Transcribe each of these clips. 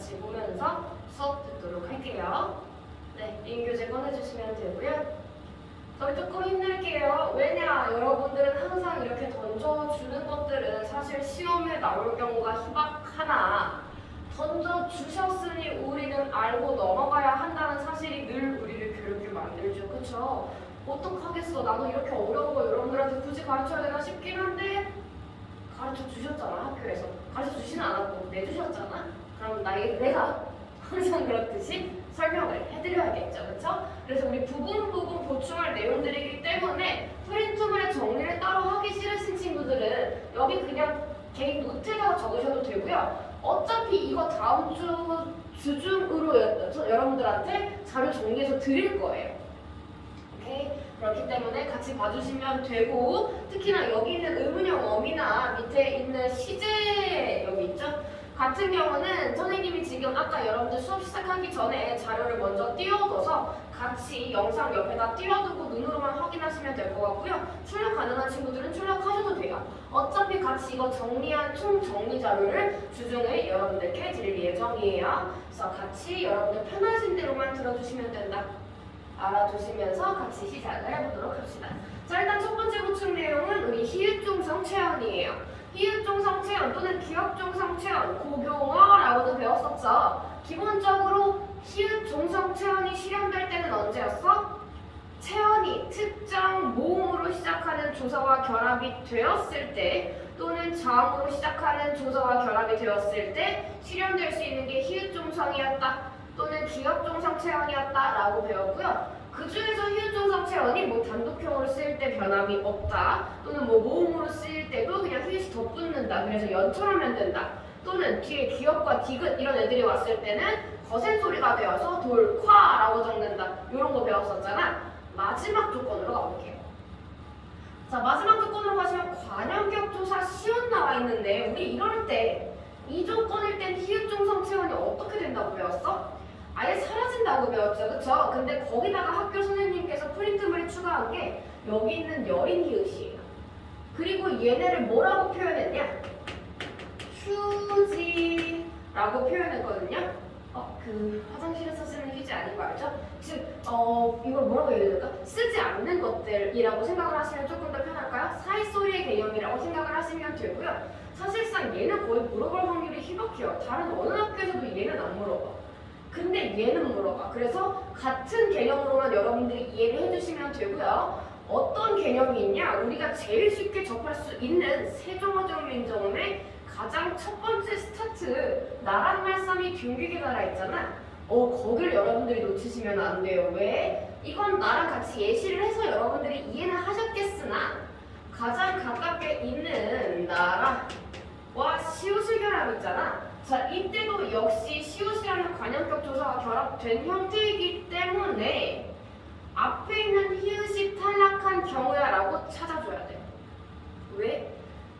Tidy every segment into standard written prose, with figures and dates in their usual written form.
같이 보면서 수업 듣도록 할게요. 네, 인교재 꺼내주시면 되고요. 저희 조금 힘낼게요. 왜냐, 여러분들은 항상 이렇게 던져주는 것들은 사실 시험에 나올 경우가 희박하나 던져주셨으니 우리는 알고 넘어가야 한다는 사실이 늘 우리를 괴롭게 만들죠. 그쵸? 어떡하겠어. 나도 이렇게 어려운 거 여러분들한테 굳이 가르쳐야 되나 싶긴 한데 가르쳐 주셨잖아. 학교에서. 가르쳐 주지는 않았고 내주셨잖아. 그럼 내가 항상 그렇듯이 설명을 해드려야겠죠. 그쵸? 그래서 우리 부분 보충할 내용들이기 때문에 프린트물의 정리를 따로 하기 싫으신 친구들은 여기 그냥 개인 노트에다가 적으셔도 되고요. 어차피 이거 다음 주 주중으로 여러분들한테 자료 정리해서 드릴 거예요. 오케이? 그렇기 때문에 같이 봐주시면 되고, 특히나 여기 있는 의문형 어미나 밑에 있는 시제 여기 있죠? 같은 경우는 선생님이 지금 아까 여러분들 수업 시작하기 전에 자료를 먼저 띄워둬서 같이 영상 옆에다 띄워두고 눈으로만 확인하시면 될 것 같고요. 출력 가능한 친구들은 출력하셔도 돼요. 어차피 같이 이거 정리한 총 정리 자료를 주중에 여러분들께 드릴 예정이에요. 그래서 같이 여러분들 편하신 대로만 들어주시면 된다. 알아두시면서 같이 시작을 해보도록 합시다. 자, 일단 첫 번째 보충 내용은 우리 희읒종성 체언이에요. 희읒종성 체언 또는 기억종성 체언, 고교어라고도 배웠었죠. 기본적으로 희읒종성 체언이 실현될 때는 언제였어? 체언이 특정 모음으로 시작하는 조사와 결합이 되었을 때 또는 자음으로 시작하는 조사와 결합이 되었을 때 실현될 수 있는 게 희읒종성이었다 또는 기억종성 체언이었다라고 배웠고요. 그 중에서 희읒종성 체언이 뭐 단독형으로 쓰일 때 변함이 없다 또는 뭐 모음으로 쓰일 때도 그냥 희읒이 덧붙는다 그래서 연처하면 된다 또는 뒤에 기역과 디귿 이런 애들이 왔을 때는 거센 소리가 되어서 돌콰라고 적는다 이런 거 배웠었잖아. 마지막 조건으로 가볼게요. 자, 마지막 조건으로 가시면 관형격조사 시원 나와 있는데 우리 이럴 때 이 조건일 땐 희읒종성 체언이 어떻게 된다고 배웠어? 아예 사라진다고 배웠죠. 그쵸? 근데 거기다가 학교 선생님께서 프린트물에 추가한 게 여기 있는 여린 희읒이에요. 그리고 얘네를 뭐라고 표현했냐? 휴지라고 표현했거든요. 화장실에서 쓰는 휴지 아닌 거 알죠? 즉, 이걸 뭐라고 얘기해야 될까? 쓰지 않는 것들이라고 생각을 하시면 조금 더 편할까요? 사이소리의 개념이라고 생각을 하시면 되고요. 사실상 얘는 거의 물어볼 확률이 희박해요. 다른 어느 학교에서도 얘는 안 물어봐. 근데 얘는 물어봐. 그래서 같은 개념으로만 여러분들이 이해를 해주시면 되고요. 어떤 개념이 있냐? 우리가 제일 쉽게 접할 수 있는 세종어종 민정음의 가장 첫 번째 스타트 나란 말씀이 균기계 달아 있잖아. 거길 여러분들이 놓치시면 안 돼요. 왜? 이건 나랑 같이 예시를 해서 여러분들이 이해는 하셨겠으나 가장 가깝게 있는 나라와 시옷의 결합 있잖아. 자, 이때도 역시 시옷이라는 관형격 조사가 결합된 형태이기 때문에 앞에 있는 희읒이 탈락한 경우야 라고 찾아줘야 돼. 왜?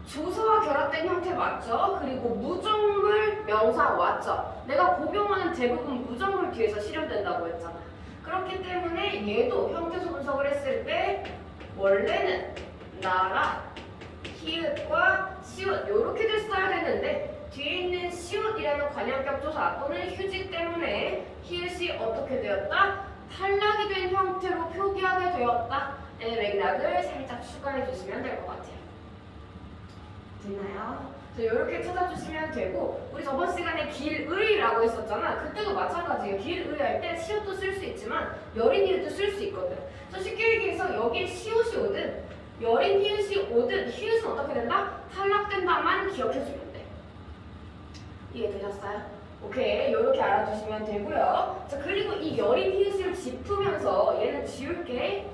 조사와 결합된 형태 맞죠? 그리고 무정물 명사 왔죠? 내가 고경어는 대부분 무정물 뒤에서 실현된다고 했잖아. 그렇기 때문에 얘도 형태소 분석을 했을 때 원래는 나라, 희읒과 시옷 이렇게들 써야 되는데 뒤에 있는 시옷이라는 관형격 조사 또는 휴지 때문에 희읒이 어떻게 되었다? 탈락이 된 형태로 표기하게 되었다. 의 맥락을 살짝 추가해 주시면 될 것 같아요. 됐나요? 이렇게 찾아주시면 되고 우리 저번 시간에 길의라고 했었잖아. 그때도 마찬가지예요. 길의 할 때 시옷도 쓸 수 있지만 여린 희읒도 쓸 수 있거든. 쉽게 얘기해서 여기에 시옷이 오든 여린 희읒이 오든 희읒은 어떻게 된다? 탈락된다만 기억해주면 돼. 이해되셨어요? 오케이, 이렇게 알아두시면 되고요. 자, 그리고 이 여린 희읒을 짚으면서 얘는 지울게.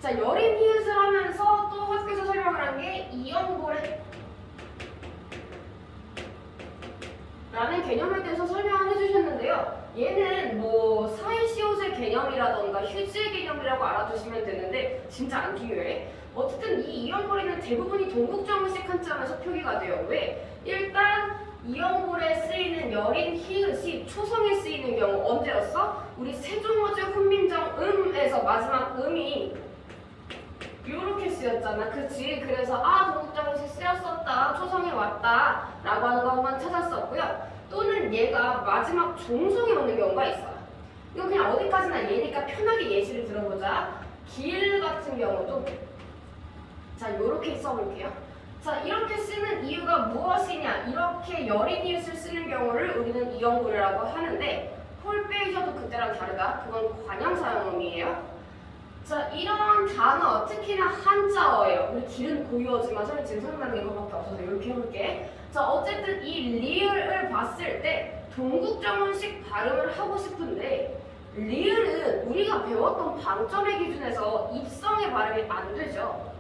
자, 여린 희읒을 하면서 또 학교에서 설명을 한 게 이연고래 라는 개념에 대해서 설명을 해주셨는데요. 얘는 뭐 사이시옷의 개념이라던가 휴지의 개념이라고 알아두시면 되는데 진짜 안 중요해. 어쨌든 이 이연고래는 대부분이 동국정식 한자음에서 표기가 돼요. 왜? 일단 이연고래에 쓰이는 여린 희읒이 초성에 쓰이는 경우 언제였어? 우리 세종어제 훈민정음에서 마지막 음이 요렇게 쓰였잖아. 그치? 그래서 동국정시 쓰였었다. 초성에 왔다. 라고 하는 것만 찾았었고요. 또는 얘가 마지막 종성에 오는 경우가 있어요. 이거 그냥 어디까지나 얘니까 편하게 예시를 들어보자. 길 같은 경우도 자 요렇게 써볼게요. 자 이렇게 쓰는 이유가 무엇이냐. 이렇게 여린 이웃을 쓰는 경우를 우리는 이형고래라고 하는데 홀 빼셔도 그때랑 다르다. 그건 관형사용어이에요. 자 이런 단어 특히나 한자어예요. 우리 길은 고유어지만 선생님 지금 생각나는 게 이거밖에 없어서 이렇게 해볼게. 자 어쨌든 이 리을을 봤을 때 동국정원식 발음을 하고 싶은데 리을은 우리가 배웠던 방점의 기준에서 입성의 발음이 안 되죠.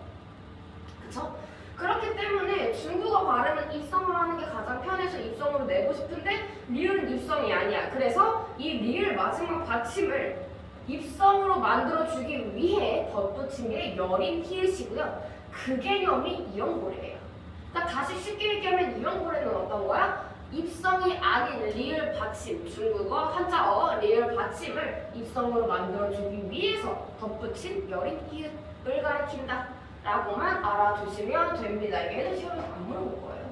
그쵸? 그렇기 때문에 중국어 발음은 입성을 하는 게 가장 편해서 입성으로 내고 싶은데 리을은 입성이 아니야. 그래서 이 리을 마지막 받침을 입성으로 만들어주기 위해 덧붙인 게 여린 히읗이고요. 그 개념이 이형고래예요. 그러니까 다시 쉽게 얘기하면 이형고래는 어떤 거야? 입성이 아닌 리을 받침, 중국어, 한자어 리을 받침을 입성으로 만들어주기 위해서 덧붙인 여린 히읗을 가리킨다 라고만 알아두시면 됩니다. 얘는 시험에서 안 물어볼 거예요.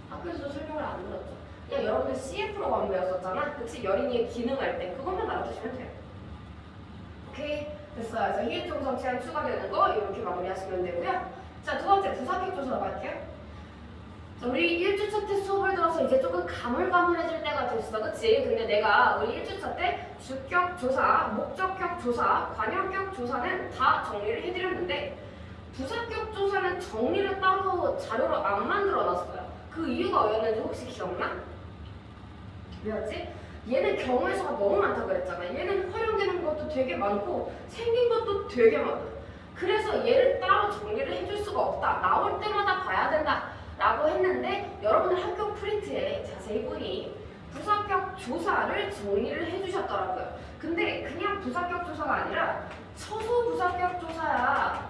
학교에서도 설명을 안 들었죠. 그냥 여러분들 CF로 안 배웠었잖아. 그치? 여린이의 기능할 때 그것만 알아두시면 돼요. 오케이 됐어요. 그래서 히읗 종성 체한 추가되는 거 이렇게 마무리하시면 되고요. 자 두 번째 부사격 조사로 갈게요. 자, 우리 1주차 때 수업을 들어서 이제 조금 가물가물해질 때가 됐어. 그치? 근데 내가 우리 1주차 때 주격 조사, 목적격 조사, 관형격 조사는 다 정리를 해드렸는데 부사격 조사는 정리를 따로 자료로 안 만들어놨어요. 그 이유가 왜였는지 혹시 기억나? 왜였지? 얘는 경우에서가 너무 많다 그랬잖아. 얘는 활용되는 것도 되게 많고 생긴 것도 되게 많아. 그래서 얘를 따로 정리를 해줄 수가 없다. 나올 때마다 봐야 된다 라고 했는데 여러분들 학교 프린트에 자세히 보니 부사격 조사를 정리를 해주셨더라고요. 근데 그냥 부사격 조사가 아니라 처소 부사격 조사야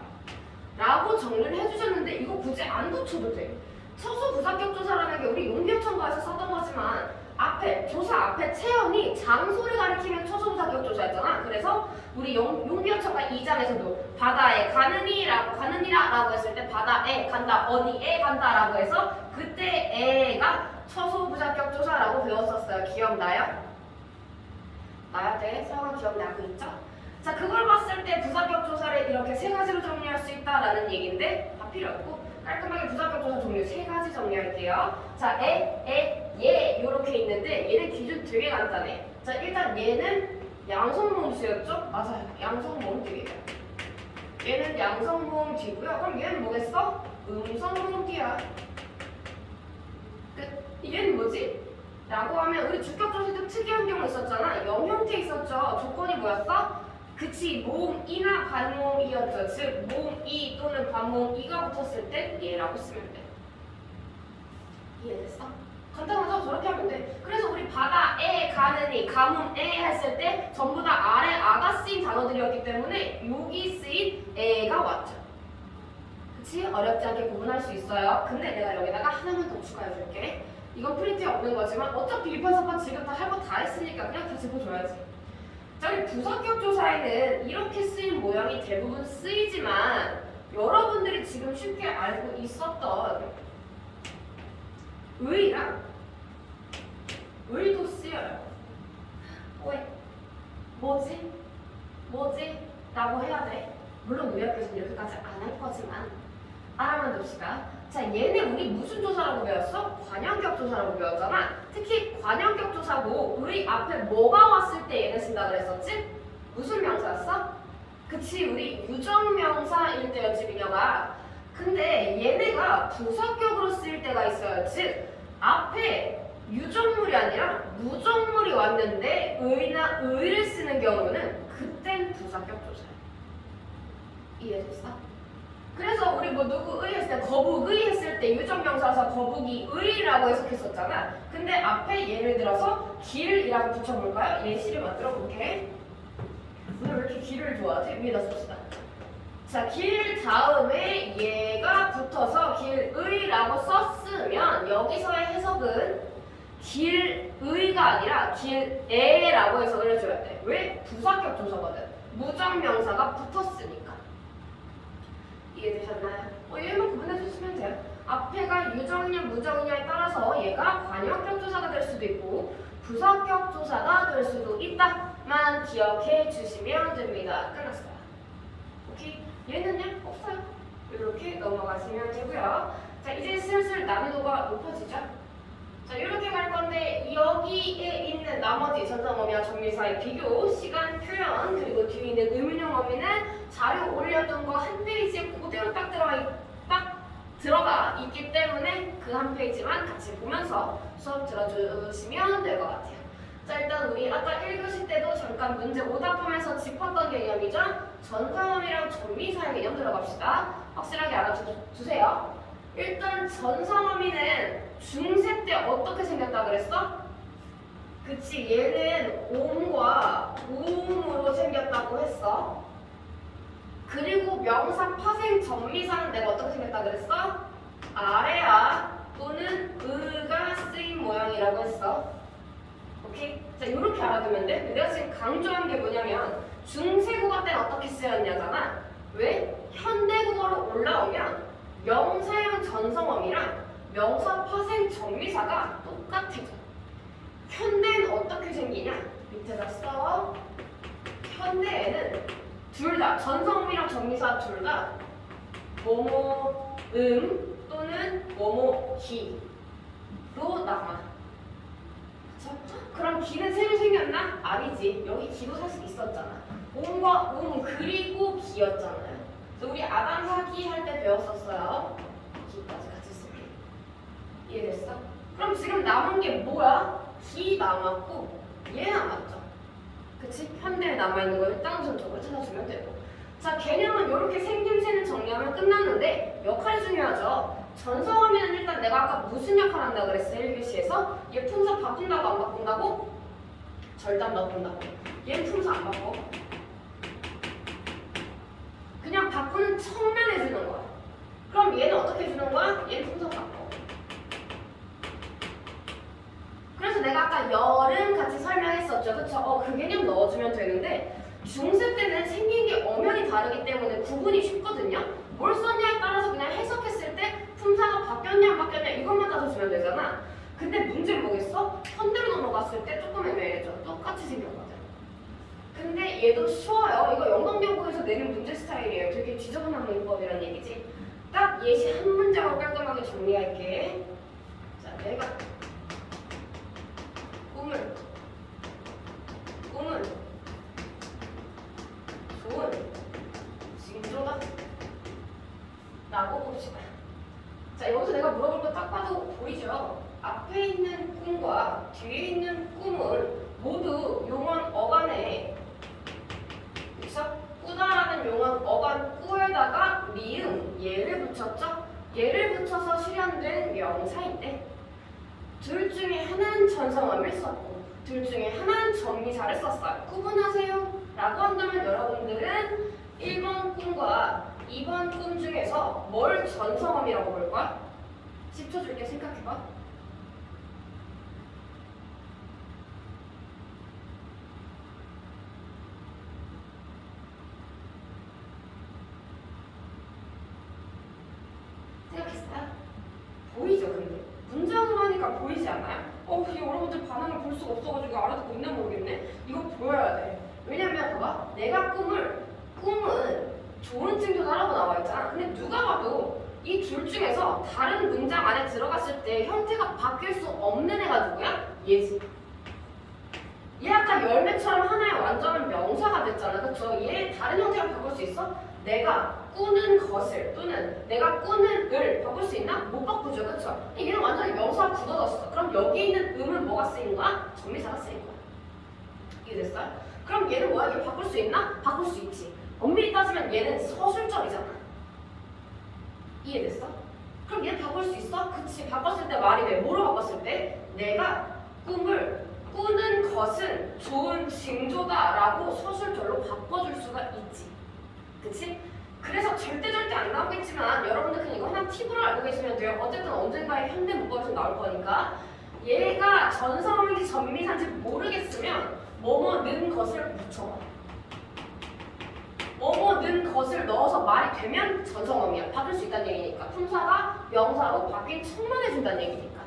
라고 정리를 해주셨는데 이거 굳이 안 붙여도 돼. 처소 부사격 조사라는 게 우리 용비어천과에서 썼던 거지만 앞에 조사 앞에 체험이 장소를 가리키면 처소 부사격 조사였잖아. 그래서 우리 용비어천과 2장에서도 바다에 가느니라고 했을 때 바다에 간다, 어디에 간다라고 해서 그때 에가 처소 부사격 조사라고 배웠었어요. 기억나요? 나야 돼. 설마 기억나고 있죠? 자 그걸 봤을 때 부사격 조사를 이렇게 세 가지로 정리할 수 있다라는 얘기인데 다 필요 없고 깔끔하게 부사격 조사 종류 세 가지 정리할게요. 자 얘 요렇게 있는데 얘는 기준 되게 간단해. 자 일단 얘는 양성모음 수였죠? 맞아요. 양성모음 뒤예요. 얘는 양성모음 뒤고요. 그럼 얘는 뭐겠어? 음성모음 뒤야. 얘는 뭐지? 라고 하면 우리 주격조사도 특이한 경우 있었잖아. 영형태 있었죠. 조건이 뭐였어? 그치 모음이나 반모음이었죠. 즉 모음이 또는 반모음이가 붙었을 때 얘라고 쓰면 돼. 이해됐어? 간단하죠? 저렇게 하면 돼. 그래서 우리 바다에 가느니 가뭄에 했을 때 전부 다 아래 아가 쓰인 단어들이었기 때문에 여기 쓰인 에가 왔죠. 그치? 어렵지 않게 구분할 수 있어요. 근데 내가 여기다가 하나만 더 추가해 줄게. 이건 프린트에 없는 거지만 어차피 1판, 4판 지금 다 할 거 다 했으니까 그냥 다 짚어줘야지. 자, 우리 부사격 조사에는 이렇게 쓰인 모양이 대부분 쓰이지만 여러분들이 지금 쉽게 알고 있었던 의랑 의도 쓰여요. 왜? 뭐지? 라고 해야 돼. 물론 우리 학교에서는 이렇게까지 안 할 거지만 알아만 둡시다. 자, 얘는 우리 무슨 조사라고 배웠어? 관형격 조사라고 배웠잖아. 특히 관형격 조사고 우리 앞에 뭐가 왔을 때 얘는 쓴다 그랬었지? 무슨 명사였어? 그치, 우리 유정명사일 때였지, 민혁아. 근데 얘네가 부사격으로 쓰일 때가 있어요. 즉, 앞에 유정물이 아니라 무정물이 왔는데 의나 의를 쓰는 경우는 그땐 부사격 조사야. 이해됐어? 그래서 우리 뭐 누구 의 했을 때 거북의 했을 때 유정명사라서 거북이 의라고 해석했었잖아. 근데 앞에 예를 들어서 길이라고 붙여볼까요? 예시를 만들어 볼게. 오늘 왜 이렇게 길을 좋아하지? 위에다 씁시다. 자, 길 다음에 얘가 붙어서 길의라고 썼으면 여기서의 해석은 길의가 아니라 길에라고 해석을 해줘야 돼. 왜? 부사격 조사거든. 무정명사가 붙었으니까. 이해되셨나요? 얘만 구분해 주시면 돼요. 앞에가 유정이냐 무정이냐에 따라서 얘가 관역격 조사가 될 수도 있고 부사격 조사가 될 수도 있다만 기억해 주시면 됩니다. 끝났어요. 오케이? 얘는요? 없어요. 이렇게 넘어가시면 되고요. 자, 이제 슬슬 난이도가 높아지죠? 자, 이렇게 갈 건데 여기에 있는 나머지 전사어미와 정미사의 비교, 시간, 표현, 그리고 뒤에 있는 의문형 어미는 자료 올려둔 거 한 페이지에 그대로 딱 들어가 있기 때문에 그 한 페이지만 같이 보면서 수업 들어주시면 될 것 같아요. 자, 일단 우리 아까 1교시 때도 잠깐 문제 오답하면서 짚었던 개념이죠? 전사어미랑 정미사의 개념 들어갑시다. 확실하게 알아두세요. 일단 전사어미는 중세 때 어떻게 생겼다 그랬어? 그치, 얘는 옴과 우음으로 생겼다고 했어. 그리고 명사 파생 전미사는 내가 어떻게 생겼다 그랬어? 아래아 또는 의가 쓰인 모양이라고 했어. 오케이? 자, 이렇게 알아두면 돼. 근데 내가 지금 강조한 게 뭐냐면 중세국어 때는 어떻게 쓰였냐잖아. 왜? 현대국어로 올라오면 명사형 전성어미랑 명사 파생 전미사가 똑같아져. 현대는 어떻게 생기냐? 밑에다 써. 현대에는 둘 다, 전성어미랑 전미사 둘 다 뭐뭐 또는 뭐뭐 기로 남아. 그쵸? 그럼 기는 새로 생겼나? 아니지. 여기 기도 사실 있었잖아. 옴과 그리고 기였잖아요. 그래서 우리 아담사기 할 때 배웠었어요. 기까지 같이 쓸게. 이해됐어? 그럼 지금 남은 게 뭐야? 기 남았고 얘 남았죠. 그치? 현대에 남아있는 거 일단 우선적으로 찾아주면 되고. 자, 개념은 이렇게 생김새는 정리하면 끝났는데 역할이 중요하죠. 전성어미는 일단 내가 아까 무슨 역할 한다고 그랬어? 1교시에서 얘 품사 바꾼다고 안 바꾼다고? 절대 안 바꾼다고. 얘는 품사 안 바꿔. 그냥 바꾸는 척만 해주는 거야. 그럼 얘는 어떻게 해주는 거야? 얘는 품사 바꿔. 그래서 내가 아까 열은 같이 설명했었죠. 그쵸? 그 개념 넣어주면 되는데 중세 때는 생긴 게 엄연히 다르기 때문에 구분이 쉽거든요. 뭘 썼냐에 따라서 그냥 해석했을 때 품사가 바뀌었냐 안 바뀌었냐 이것만 따져주면 되잖아. 근데 문제는 뭐겠어? 현대로 넘어갔을 때 조금 애매해져. 똑같이 생겼거든. 근데 얘도 쉬워요. 이거 연관경고에서 내는 문제 스타일이에요. 되게 지저분한 문법이란 얘기지. 딱 예시 한 문장으로 깔끔하게 정리할게. 자, 내가 꿈은 좋은 징조다 라고 봅시다. 자, 여기서 내가 물어볼 거 딱 봐도 보이죠? 앞에 있는 꿈과 뒤에 있는 꿈은 모두 용언 어간에, 그쵸? 꾸다라는 용언 어간 꾸에다가 미음 얘를 붙였죠? 얘를 붙여서 실현된 명사인데 둘 중에 하나는 전성어미를 썼고 둘 중에 하나는 전미사를 썼어요. 구분하세요 라고 한다면 여러분들은 1번 꿈과 2번 꿈 중에서 뭘 전성어미라고 볼 거야? 10초 줄게. 생각해봐. 생각했어요? 보이죠 근데? 문장으로 하니까 보이지 않아요? 여러분들 반응을 볼 수가 없어가지고 알아듣고 있나 모르겠네? 이거 보여야 돼. 왜냐면 봐봐. 내가 꿈은 좋은 징조다라고 나와 있잖아. 근데 누가 봐도 이 둘 중에서 다른 문장 안에 들어갔을 때 형태가 바뀔 수 없는 애가 누구야? 얘지. 얘 아까 열매처럼 하나의 완전한 명사가 됐잖아. 그쵸? 얘 다른 형태로 바꿀 수 있어? 내가 꾸는 것을 또는 내가 꾸는 을 바꿀 수 있나? 못 바꾸죠. 그쵸? 얘는 완전히 명사가 굳어졌어. 그럼 여기 있는 음은 뭐가 쓰인 거야? 전미사가 쓰인 거야. 이해됐어요? 그럼 얘는 뭐야? 얘 바꿀 수 있나? 바꿀 수 있지. 엄밀히 따지면 얘는 서술절이잖아. 이해됐어? 그럼 얘 바꿀 수 있어? 그치. 바꿨을 때 말이 돼. 뭐로 바꿨을 때? 내가 꿈을 꾸는 것은 좋은 징조다라고 서술절로 바꿔줄 수가 있지. 그치? 그래서 절대 안 나오겠지만 여러분들 그냥 이거 하나 팁으로 알고 계시면 돼요. 어쨌든 언젠가의 현대 문법에서 나올 거니까 얘가 전성어미인지 전미사인지 모르겠으면 뭐뭐 는 것을 붙여봐. 뭐뭐는 것을 넣어서 말이 되면 전성어미야. 바뀔 수 있다는 얘기니까. 품사가 명사로 바뀐 척만 해준다는 얘기니까.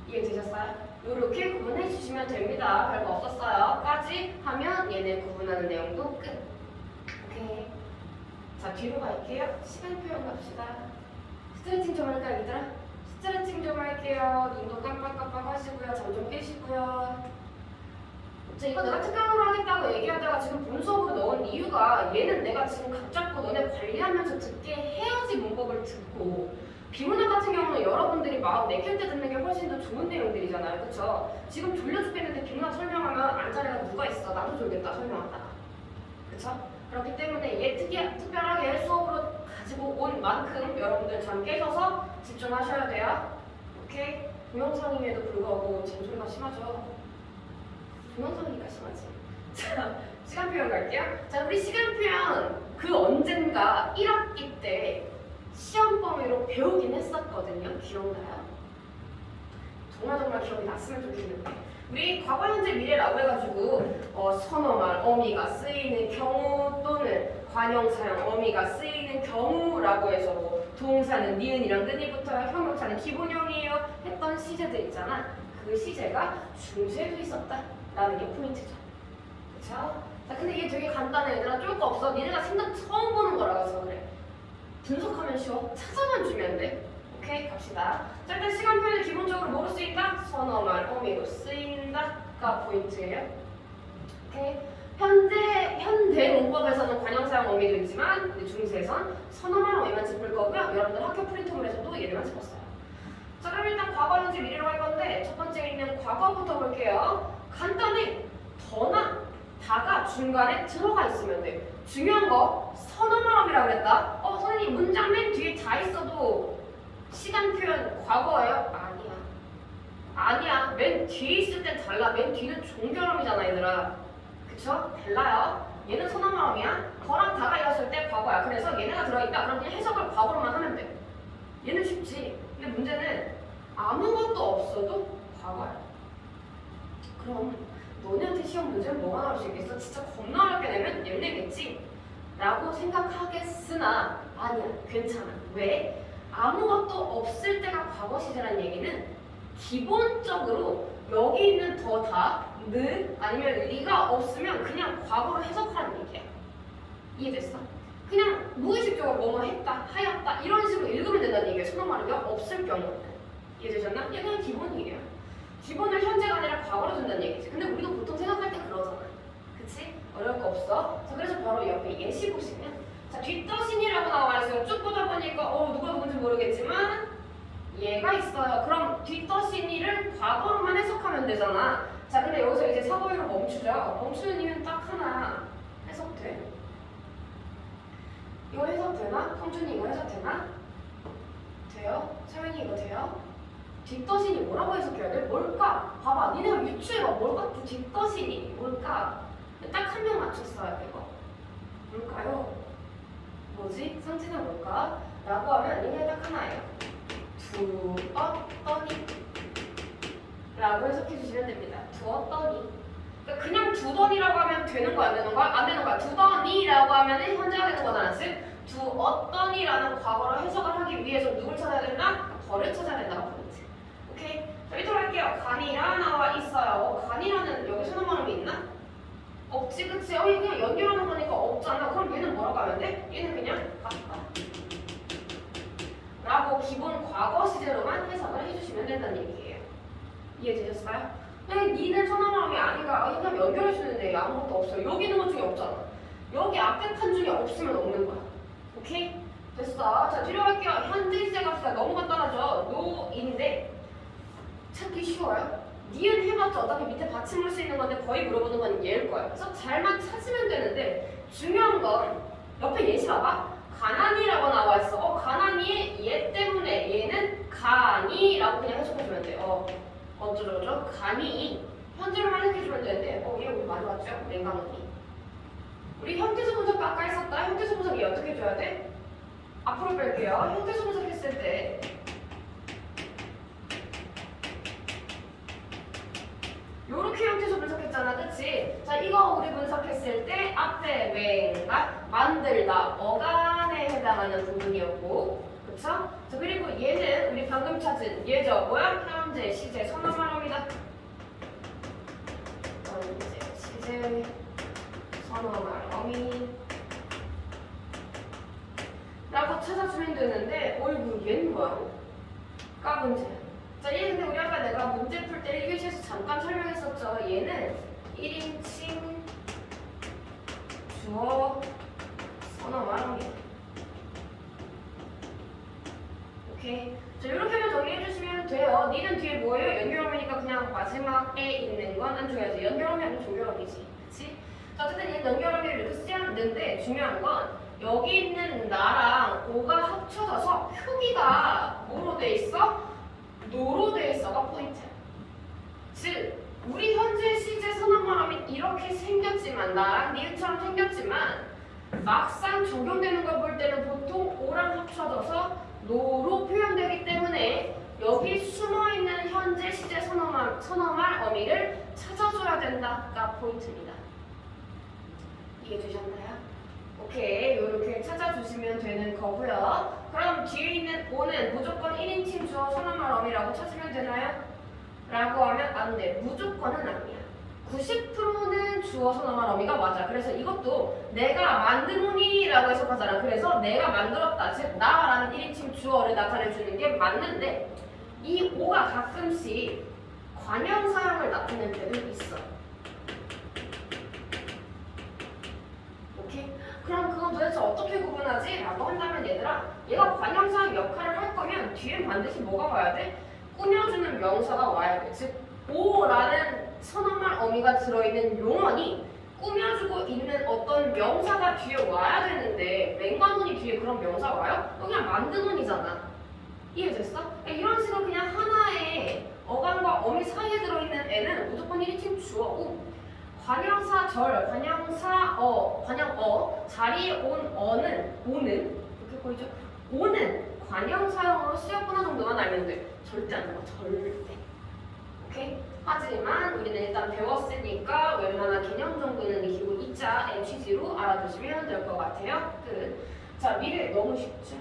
이해되셨어요? 이렇게 구분해 주시면 됩니다. 별거 없었어요. 까지 하면 얘네 구분하는 내용도 끝. 오케이. 자, 뒤로 갈게요. 시간 표현 갑시다. 스트레칭 좀 할까요, 얘들아? 스트레칭 좀 할게요. 눈도 깜빡깜빡 하시고요. 잠 좀 깨시고요. 자, 이거 내가 특강으로 하겠다고 얘기하다가 지금 본 수업으로 넣은 이유가 얘는 내가 지금 각 잡고 너네 관리하면서 듣게 해야지 문법을 듣고 비문학 같은 경우는 여러분들이 마음 내킬 때 듣는 게 훨씬 더 좋은 내용들이잖아요. 그쵸? 지금 졸려 죽겠는데 비문학 설명하면 앉아내가 누가 있어? 나도 졸겠다 설명하다가. 그쵸? 그렇기 때문에 얘 특별하게 수업으로 가지고 온 만큼 여러분들 잠 깨셔서 집중하셔야 돼요. 오케이? 동영상임에도 불구하고 잔소리가 심하죠. 동영상이니까 심하지. 자, 시간 표현 갈게요. 자, 우리 시간 표현 그 언젠가 1학기 때 시험 범위로 배우긴 했었거든요. 기억나요? 정말 기억이 났으면 좋겠는데 우리 과거, 현재, 미래라고 해가지고 선어말 어미가 쓰이는 경우 또는 관형사형 어미가 쓰이는 경우라고 해서 뭐 동사는 니은이랑 끈이부터요, 형용사는 기본형이에요 했던 시제들 있잖아. 그 시제가 중세도 있었다라는 게 포인트죠. 그쵸? 자, 근데 이게 되게 간단해. 얘들아 쫄 거 없어. 니네가 생각 처음 보는 거라서 그래. 분석하면 쉬워. 찾아만 주면 돼. 오케이, 갑시다. 자, 일단 시간 표현을 기본적으로 뭐로 쓰인다? 선어말 어미로 쓰인다가 포인트예요. 오케이. 현대 문법에서는 관형사형 어미도 있지만 중세선 선어말 어미만 짚을 거고요. 여러분들 학교 프린트물에서도 얘네만 짚었어요. 자, 그럼 일단 과거, 현재, 미래로 할 건데 첫 번째 있는 과거부터 볼게요. 간단해. 더나 다가 중간에 들어가 있으면 돼. 중요한 거 선어말어미라고 그랬다. 선생님 문장 맨 뒤에 다 있어도 시간 표현 과거예요? 아니야. 맨 뒤에 있을 땐 달라. 맨 뒤는 종결어미잖아 얘들아. 그쵸? 달라요. 얘는 선어말어미야. 더랑 다가 이었을 때 과거야. 그래서 얘네가 들어있다. 그럼 그냥 해석을 과거로만 하면 돼. 얘는 쉽지. 근데 문제는 아무것도 없어도 과거야. 그럼 너네한테 시험 문제는 뭐가 나올 수 있겠어? 진짜 겁나 어렵게 내면 얘네겠지? 라고 생각하겠으나 아니야. 괜찮아. 왜? 아무것도 없을 때가 과거 시제라는 얘기는 기본적으로 여기 있는 더, 다, 느 아니면 리가 없으면 그냥 과거로 해석하는 얘기야. 이해됐어? 그냥 무의식적으로 뭐뭐 했다, 하였다 이런 식으로 읽으면 된다는 얘기야. 선어말이가 없을 경우는. 이해되셨나? 이게 그냥 기본이에요. 기본을 현재가 아니라 과거로 준다는 얘기지. 근데 우리도 보통 생각할 때 그러잖아. 그치? 어려울 거 없어. 자, 그래서 바로 옆에 예시 보시면 자, 뒷떠신이라고 나와 있어요. 쭉 보다 보니까 누가 누군지 모르겠지만 얘가 있어요. 그럼 뒷떠신이를 과거로만 해석하면 되잖아. 자, 근데 여기서 이제 사고위로 멈추죠. 멈추는 이유는 딱 하나. 해석돼. 이거 해석되나? 성준이 이거 해석되나? 돼요? 서연이 이거 돼요? 뒷떠신이 뭐라고 해석해야 돼? 뭘까? 봐봐, 니네가 유추해봐. 뭘까? 뒷떠신이 뭘까? 딱 한 명 맞췄어요, 이거. 뭘까요? 뭐지? 상징은 뭘까? 라고 하면 니네 딱 하나예요. 두었더니 라고 해석해 주시면 됩니다. 두었더니. 그러니까 그냥 두더니라고 하면 되는 거야, 안 되는 거야? 안 되는 거야. 두더니라고 하면 현재가 되는 거잖아. 즉, 두었더니라는 과거로 해석을 하기 위해서 누굴 찾아야 된다? 더를 찾아야 된다가 포인트. 오케이? 자, 밑으로 할게요. 간이라 나와 있어요. 간이라는 여기 선어말음이 있나? 없지, 그치? 이거 그냥 연결하는 거니까 없잖아. 그럼 얘는 뭐라고 하면 돼? 얘는 그냥 같다. 라고 기본 과거 시제로만 해석을 해주시면 된다는 얘기예요. 이해되셨어요? 니는 선어말음이 아니가 그냥 연결해주는데 아무것도 없어요. 여기 있는 것 중에 없잖아. 여기 앞에 칸 중에 없으면 없는 거야. 오케이? 됐어. 자, 뒤로 갈게요. 현재 시제 갑시다. 너무 간단하죠? 노인데 찾기 쉬워요. 니은 해봤자 어차피 밑에 받침을 수 있는 건데 거의 물어보는 건 얘일 거예요. 그래서 잘만 찾으면 되는데 중요한 건 옆에 예시 봐봐. 가난이라고 나와 있어. 가난이 얘 때문에 얘는 가니라고 그냥 해석해주면 돼. 어쩌죠? 가니 현재로만 해석해주면 되는데 얘 우리 많이 봤죠? 랭가노니. 우리 현재수 분석 아까 했었다. 현재수 분석 얘 어떻게 해줘야 돼? 앞으로 뺄게요. 현재수 분석 했을 때 요렇게 형태소 분석했잖아, 그치? 자, 이거 우리 분석했을 때 앞에 맹과 만들다, 어간에 해당하는 부분이었고, 그쵸? 자, 그리고 얘는 우리 방금 찾은 얘죠. 뭐야? 현재 시제 선어말합니다. 현재 시제 선어말 어미 라고 찾아주면 되는데 어이구 얘는 뭐야? 까문제. 자, 얘 근데 우리 아까 내가 문제 풀 때 1교시에서 잠깐 설명했었죠. 얘는 1인칭 주어 선어말 어미. 오케이. 자, 이렇게만 정리해주시면 돼요. 니는 뒤에 뭐예요? 연결어미니까 그냥 마지막에 있는 건 안 중요하지. 연결어미 아니면 종결어미지. 그치? 자, 어쨌든 얘는 연결어미를 이렇게 쓰지 않는데 중요한 건 여기 있는 나랑 오가 합쳐져서 표기가 뭐로 돼 있어? 노로 돼 있어가 포인트야. 즉, 우리 현재 시제 선언말하면 이렇게 생겼지만 나랑 니은처럼 생겼지만 막상 적용되는 걸 볼 때는 보통 오랑 합쳐져서 노로 표현되기 때문에 여기 숨어있는 현재 시제 선어말 어미를 찾아줘야 된다가 포인트입니다. 이해되셨나요? 오케이, 이렇게 찾아주시면 되는 거고요. 그럼 뒤에 있는 오는 무조건 1인칭 주어 선어말 어미라고 찾으면 되나요? 라고 하면 안 돼. 무조건은 아니야. 90%는 주어 선어말 어미가 맞아. 그래서 이것도 내가 만드노니 라고 해석하잖아. 그래서 내가 만들었다, 즉 나라는 1인칭 주어를 나타내주는 게 맞는데 이 오가 가끔씩 관형사형을 나타낼 때도 있어. 오케이? 그럼 그건 도대체 어떻게 구분하지? 라고 한다면 얘들아, 얘가 관형사형 역할을 할 거면 뒤엔 반드시 뭐가 와야 돼? 꾸며주는 명사가 와야 돼. 즉 오라는 선어말 어미가 들어있는 용언이 꾸며주고 있는 어떤 명사가 뒤에 와야 되는데 맹관혼이 뒤에 그런 명사 와요? 그냥 만드논이잖아. 이해됐어? 이런 식으로 그냥 하나의 어간과 어미 사이에 들어있는 애는 무조건 1인칭 주어고 관형사 절, 관형어 자리에 온 어는 오는 이렇게 보이죠? 오는 관형사형으로 쓰였구나 정도만 알면 돼. 절대 안 나와. 절대. 오케이? 하지만 우리는 일단 배웠으니까 웬만한 개념 정도는 익히고 있자의 취지로 알아두시면 될 것 같아요. 끝. 자, 미래 너무 쉽죠?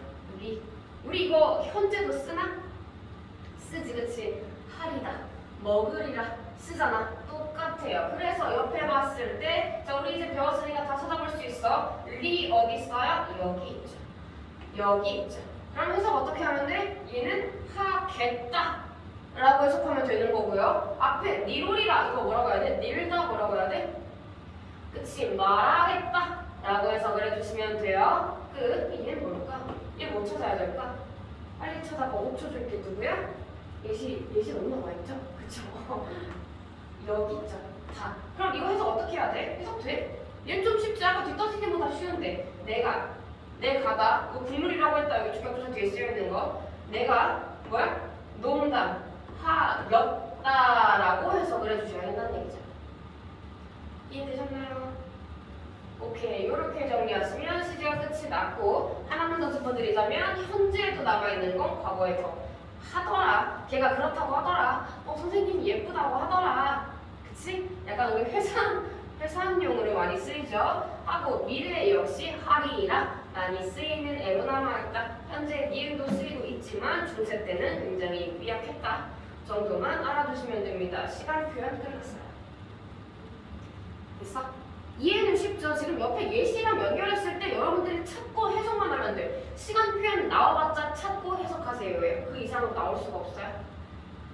우리 이거 현재도 쓰나? 쓰지, 그치? 하리다, 먹으리라 쓰잖아. 똑같아요. 그래서 옆에 봤을 때, 자, 우리 이제 배웠으니까 다 찾아볼 수 있어. 리 어디 있어요? 여기 있죠. 여기 있죠. 그럼 해석 어떻게 하면 돼? 얘는 하겠다 라고 해석하면 되는 거고요. 앞에 니로리라 이거 뭐라고 해야 돼? 닐다 뭐라고 해야 돼? 그치, 말하겠다 라고 해석을 해주시면 돼요. 끝. 얘는 뭘까? 얘 뭐 찾아야 될까? 빨리 찾아가. 5초 줄게. 누구야? 예시 너무 나와있죠? 그쵸? 여기 있죠. 다. 그럼 이거 해석 어떻게 해야 돼? 해석 돼? 얘는 좀 쉽지. 아까 뒷떠지기는 다 쉬운데 내가다 이거 국물이라고 했다. 여기 주격조사 뒤에 쓰여있는 거 내가 뭐야? 농담 하였다라고 해석을 해주셔야 된다는 얘기죠. 이해되셨나요? 오케이, 이렇게 정리하시면 시제가 끝이 났고 하나만 더 짚어드리자면 현재에도 남아있는 건 과거에서 하더라, 걔가 그렇다고 하더라, 선생님이 예쁘다고 하더라, 그치? 약간 우리 회상용으로 많이 쓰이죠. 하고 미래 역시 하리라 많이 쓰이는 애로 남아있다. 현재 니은도 쓰이고 있지만 중세 때는 굉장히 미약했다 정도만 알아두시면 됩니다. 시간 표현 끝났어요. 됐어? 이해는 쉽죠? 지금 옆에 예시랑 연결했을 때 여러분들이 찾고 해석만 하면 돼. 시간 표현 나와봤자 찾고 해석하세요. 그 이상은 나올 수가 없어요.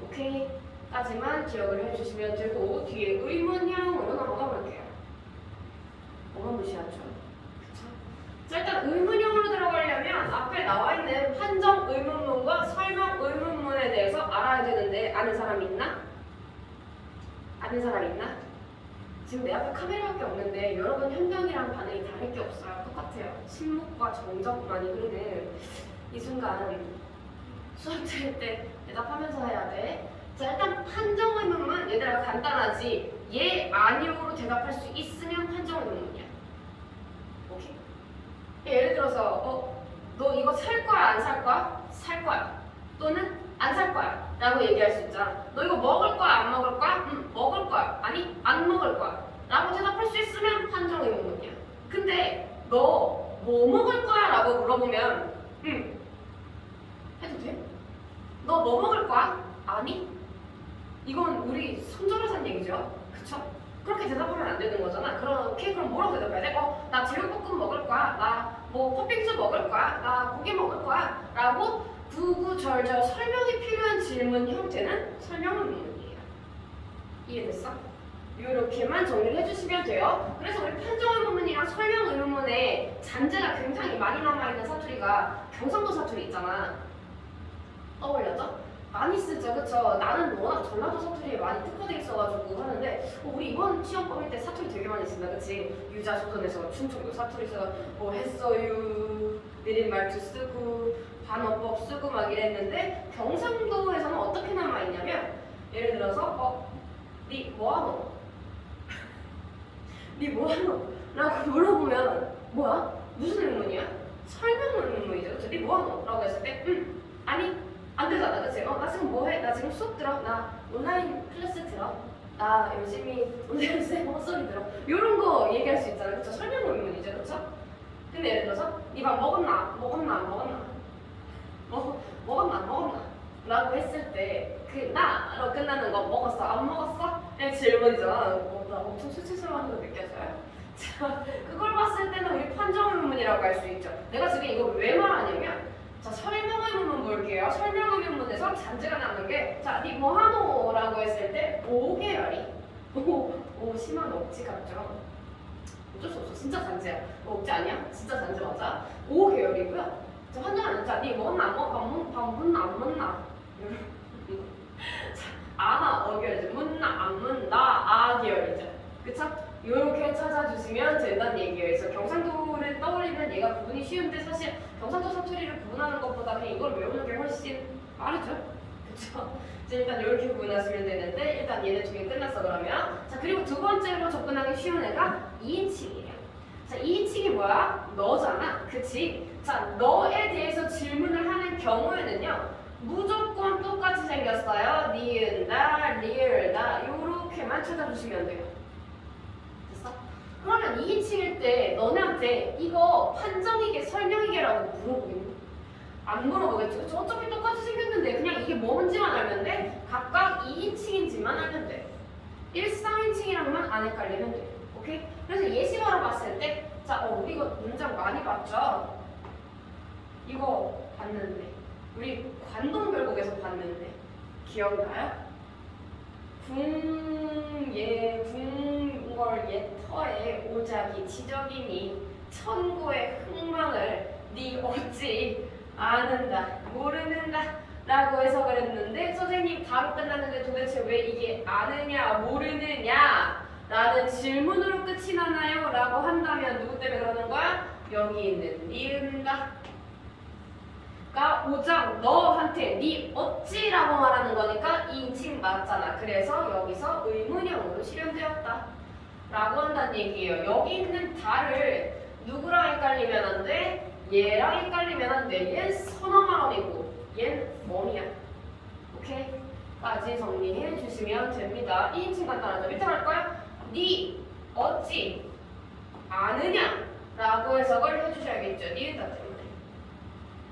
오케이? 까지만 기억을 해주시면 되고 뒤에 의문형으로 넘어가 볼게요. 뭐가 무시하죠? 그쵸? 자, 일단 의문형으로 들어가려면 앞에 나와있는 판정 의문문과 설명 의문문에 대해서 알아야 되는데 아는 사람 있나? 아는 사람 있나? 지금 내 앞에 카메라밖에 없는데 여러분 현명이랑 반응이 다를 게 없어요. 똑같아요. 침묵과 정적만이 흐르는 이 순간 수업 들을 때 대답하면서 해야 돼. 자, 일단 판정 의문문 얘들아 간단하지. 예, 아니오로 대답할 수 있으면 판정 의문문이야. 오케이? 예를 들어서 너 이거 살 거야 안 살 거야? 살 거야. 또는 안 살 거야 라고 얘기할 수 있잖아. 너 이거 먹을 거야 안 먹을 거야? 먹을 거야. 아니 안 먹을 거야 라고 대답할 수 있으면 판정 의문문이야. 근데 너 뭐 먹을 거야? 라고 물어보면 응 해도 돼? 너 뭐 먹을 거야? 아니? 이건 우리 손절해서 한 얘기죠. 그쵸? 그렇게 대답하면 안 되는 거잖아. 그럼 뭐라고 대답해야 돼? 나 제육볶음 먹을 거야. 나 뭐 팥빙수 먹을 거야. 나 고기 먹을 거야. 라고 구구절절 설명이 필요한 질문 형태는 설명 의문이에요. 이해됐어? 이렇게만 정리를 해주시면 돼요. 그래서 우리 판정 의문이랑 설명 의문에 잔재가 굉장히 많이 남아있는 사투리가 경상도 사투리 있잖아. 떠올렸죠? 많이 쓰죠, 그쵸? 나는 워낙 전라도 사투리에 많이 특화돼 있어가지고 하는데 우리 이번 시험 범위 때 사투리 되게 많이 쓴다, 그치? 유자조선에서 충청도 사투리에서 뭐 했어요, 내린 말투 쓰고 반어법 쓰고 막 이랬는데 경상도에서는 어떻게 남아있냐면 예를 들어서 니 뭐하노? 니 뭐하노? 라고 물어보면 뭐야? 무슨 의문이야? 설명 의문이죠, 그쵸? 니 뭐하노? 라고 했을 때 아니 안 되잖아, 그치? 나 지금 뭐해? 나 지금 수업 들어? 나 온라인 클래스 들어? 나 열심히 온라인 쌤 헛소리 들어? 이런 거 얘기할 수 있잖아, 그쵸? 설명 의문이죠, 그쵸? 근데 예를 들어서 니 밥 먹었나? 먹었나? 안 먹었나? 먹었나? 안 먹었나? 라고 했을 때 그 나로 끝나는 거 먹었어? 안 먹었어? 이런 질문이잖아. 나 엄청 수치스러운 거 느껴져요? 자, 그걸 봤을 때는 우리 판정 의문이라고 할 수 있죠. 내가 지금 이거 왜 말하냐면 자, 설명 의문문 볼게요. 설명 의문문에서 잔재가 나오는 게 자, 니 뭐하노? 라고 했을 때 5계열이 심한 억지 같죠? 어쩔 수 없어. 진짜 잔재야. 억지 아니야? 진짜 잔재 맞아. 5계열이고요. 자, 환자는 자, 니 먹었나? 안 먹었나? 밥 먹나? 안 먹나? 자, 아나 어계열이죠. 묻나? 안 묻나? 아 계열이죠. 그쵸? 이렇게 찾아주시면 된다는 얘기예요. 그래서 경상도를 떠올리면 얘가 구분이 쉬운데 사실 경상도 사투리를 구분하는 것보다 그냥 이걸 외우는 게 훨씬 빠르죠? 그쵸? 일단 이렇게 구분하시면 되는데 일단 얘네 두 개 끝났어 그러면 자 그리고 두 번째로 접근하기 쉬운 애가 2인칭이에요. 자 2인칭이 뭐야? 너잖아. 그치? 자 너에 대해서 질문을 하는 경우에는요 무조건 똑같이 생겼어요. 니은다, 리을다 요렇게만 찾아주시면 돼요. 그러면 2인칭일 때 너네한테 이거 판정이게 설명이게라고 물어보겠니? 안 물어보겠지. 그쵸? 어차피 똑같이 생겼는데 그냥 이게 뭔지만 알면 돼. 각각 2인칭인지만 알면 돼. 1, 3인칭이랑만 안 헷갈리면 돼. 오케이? 그래서 예시화로 봤을 때 자, 우리 이거 문장 많이 봤죠? 이거 봤는데 우리 관동별곡에서 봤는데 기억나요? 궁궐 옛터에 오작이 지적이니 천고의 흥망을 니 어찌 아는다 모르는다 라고 해석을 했는데 선생님 바로 끝났는데 도대체 왜 이게 아느냐 모르느냐 라는 질문으로 끝이 나나요? 라고 한다면 누구 때문에 그러는 거야? 여기 있는 니은다 오장 너한테 니 어찌라고 말하는 거니까 2인칭 맞잖아. 그래서 여기서 의문형으로 실현되었다 라고 한다는 얘기예요. 여기 있는 다를 누구랑 헷갈리면 안 돼? 얘랑 헷갈리면 안 돼. 얘는 선어말어이고 얘는 뭐냐. 오케이? 까지 정리해 주시면 됩니다. 2인칭 간단하죠? 밑에 갈 거야? 니 어찌 아느냐 라고 해석을 해주셔야겠죠. 니은다 때문에.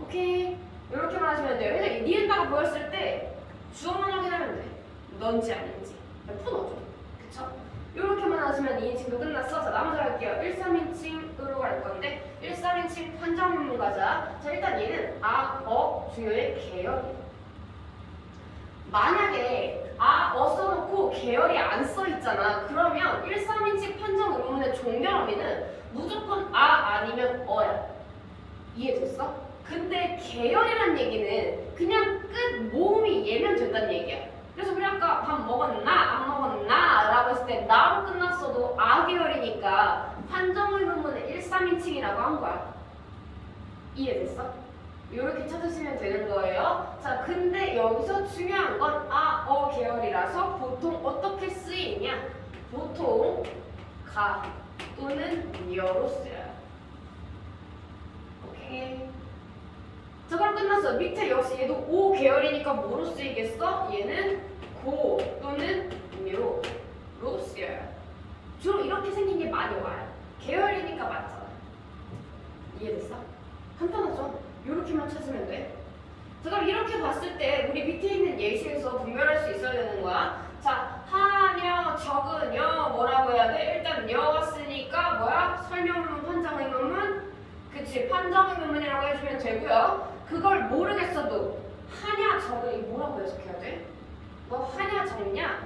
오케이 이렇게만 하시면 돼요. 그래서 니은다가 보였을 때 주어만 확인하면 돼. 넌지 아닌지 푸너죠. 그쵸? 이렇게만 하시면 2인칭도 끝났어. 자 나머지 할게요. 1, 3인칭으로 갈 건데 1, 3인칭 판정문 가자. 자 일단 얘는 아, 어 중요의 계열이에요. 만약에 아, 어 써놓고 계열이 안 써있잖아. 그러면 1, 3인칭 판정 의문의 종결 어미는 무조건 아 아니면 어야. 이해됐어? 근데 계열이란 얘기는 그냥 끝 모음이 예면 된다는 얘기야. 그래서 우리 아까 밥 먹었나 안 먹었나 라고 했을 때 나로 끝났어도 아 계열이니까 판정 의문문의 1, 3인칭이라고 한 거야. 이해됐어? 이렇게 찾으시면 되는 거예요. 자, 근데 여기서 중요한 건 아, 어 계열이라서 보통 어떻게 쓰이냐? 보통 가 또는 여로 쓰여요. 오케이. 자, 그럼 끝났어. 밑에 역시 얘도 오 계열이니까 뭐로 쓰이겠어? 얘는 고 또는 묘로 쓰여요. 주로 이렇게 생긴 게 많이 와요. 계열이니까 맞잖아. 이해됐어? 간단하죠? 이렇게만 찾으면 돼. 자, 그럼 이렇게 봤을 때 우리 밑에 있는 예시에서 분별할 수 있어야 되는 거야. 자, 하냐, 적으냐 뭐라고 해야 돼? 일단 여 왔으니까 뭐야? 설명문, 판정의문문? 그치, 판정의문문이라고 해주면 되고요. 그걸 모르겠어도 하냐, 적으냐 뭐라고 해석해야 돼? 너 하냐, 적냐?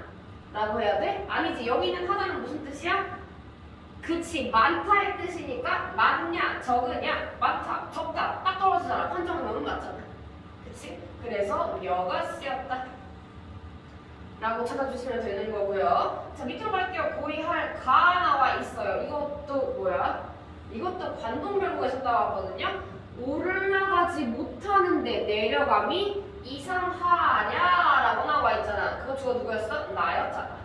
라고 해야 돼? 아니지, 여기는 하다는 무슨 뜻이야? 그치, 많다의 뜻이니까 많냐, 적으냐, 많다, 적다 딱 떨어지잖아. 판정의문문 맞잖아. 그치? 그래서 여가 쓰였다 라고 찾아주시면 되는 거고요. 자, 밑으로 갈게요. 고의할 가 나와 있어요. 이것도 뭐야? 이것도 관동별구에서 나왔거든요. 올라가지 못하는데 내려감이 이상하냐라고 나와 있잖아. 그거 주어 누구였어? 나였잖아.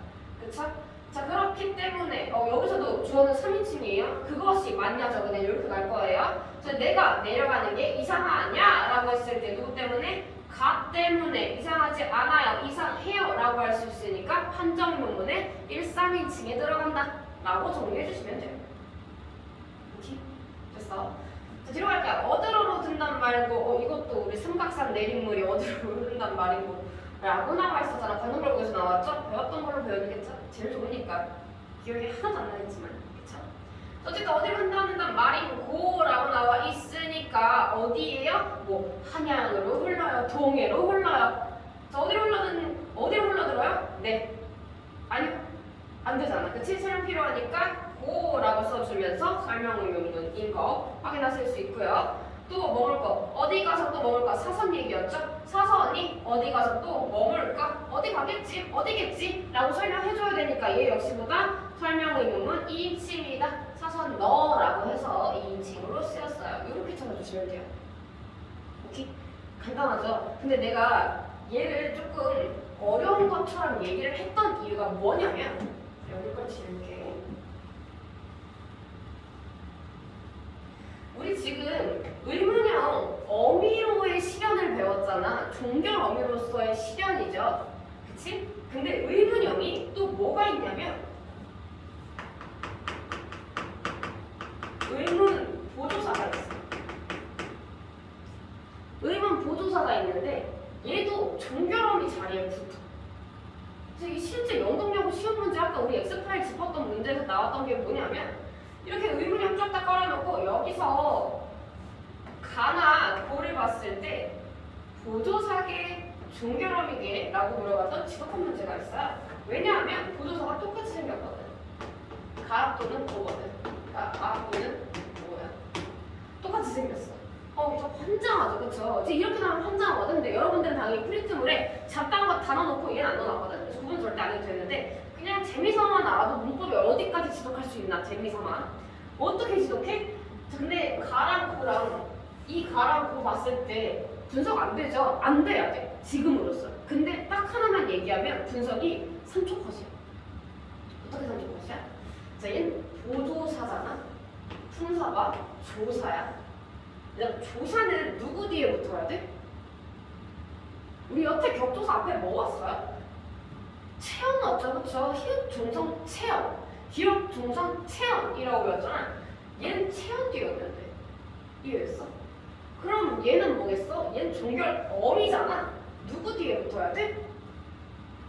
그쵸? 자, 그렇기 때문에 여기서도 주어는 3인칭이에요. 그것이 맞냐 적으냐 이렇게 갈 거예요. 그래서 내가 내려가는 게 이상하냐라고 했을 때 누구 때문에? 가 때문에 이상하지 않아요, 이상해요 라고 할 수 있으니까 판정문문에 1, 3인칭에 들어간다 라고 정리해 주시면 돼요. 오케이? 됐어? 자, 뒤로 갈까요? 어디로 든단 말고 이것도 우리 삼각산 내린물이 어디로 든단 말이고 라고 나와 있었잖아. 관동별구에서 나왔죠? 배웠던 걸로 배우겠죠? 제일 좋으니까 기억이 하나도 안 나겠지만 그쵸? 어쨌든 어디로 흔다는 말인고라고 나와 있으니까 어디에요? 뭐 한양으로 흘러요, 동해로 흘러요. 자, 어디로 흘러들어요? 네. 아니요. 안 되잖아. 그치? 설명 필요하니까 고라고 써주면서 설명의문문인 거 확인하실 수 있고요. 또 머물 거. 어디 가서 또 머물까? 사선 얘기였죠? 사선이 어디 가서 또 머물까? 어디 가겠지? 어디겠지? 라고 설명해줘야 되니까 얘 역시보다 설명의문문 2인칭이다. 사선 너라고 해서 2인칭으로 쓰였어요. 이렇게 찾아주시면 돼요. 오케이? 간단하죠? 근데 내가 얘를 조금 어려운 것처럼 얘기를 했던 이유가 뭐냐면 여기까지 이렇게 우리 지금 의문형 어미로의 실현을 배웠잖아. 종결 어미로서의 실현이죠. 그치? 근데 의문형이 또 뭐가 있냐면 의문 보조사가 있어. 의문 보조사가 있는데 얘도 종결어미 자리에 붙어. 그래서 실제 영동여고 시험 문제 아까 우리 X파일 짚었던 문제에서 나왔던 게 뭐냐면 이렇게 의문형 쫙 다 깔아놓고 여기서 가나 고를 봤을 때 보조사계 종결어미계 라고 물어봤던 지독한 문제가 있어요. 왜냐하면 보조사가 똑같이 생겼거든. 가 또는 고거든. 아 또는 뭐야? 똑같이 생겼어. 저 환장하죠, 그쵸? 이제 이렇게 나오면 환장하거든. 근데 여러분들은 당연히 프린트물에 잡다한 거 다 넣어놓고 얘는 안 넣어놨거든. 그래서 구분 절대 안 해도 되는데 그냥 재미삼아 알아도 문법이 어디까지 지독할 수 있나, 재미삼아. 어떻게 지독해? 근데 가랑 고랑 이 가랑 고 봤을 때 분석 안 되죠? 안 돼야 돼. 지금으로서. 근데 딱 하나만 얘기하면 분석이 3초 컷이야. 어떻게 3초 컷이야? 자, 얘는 보조사잖아. 품사가 조사야. 조사는 누구 뒤에 붙어야 돼? 우리 여태 격조사 앞에 뭐 왔어요? 체험 왔죠, 그쵸? 히읗 종성 체험, 기록 종성 체험이라고 배웠잖아. 얘는 체험 뒤에 오면 돼. 이해했어? 그럼 얘는 뭐겠어? 얘는 종결 어미잖아. 누구 뒤에 붙어야 돼?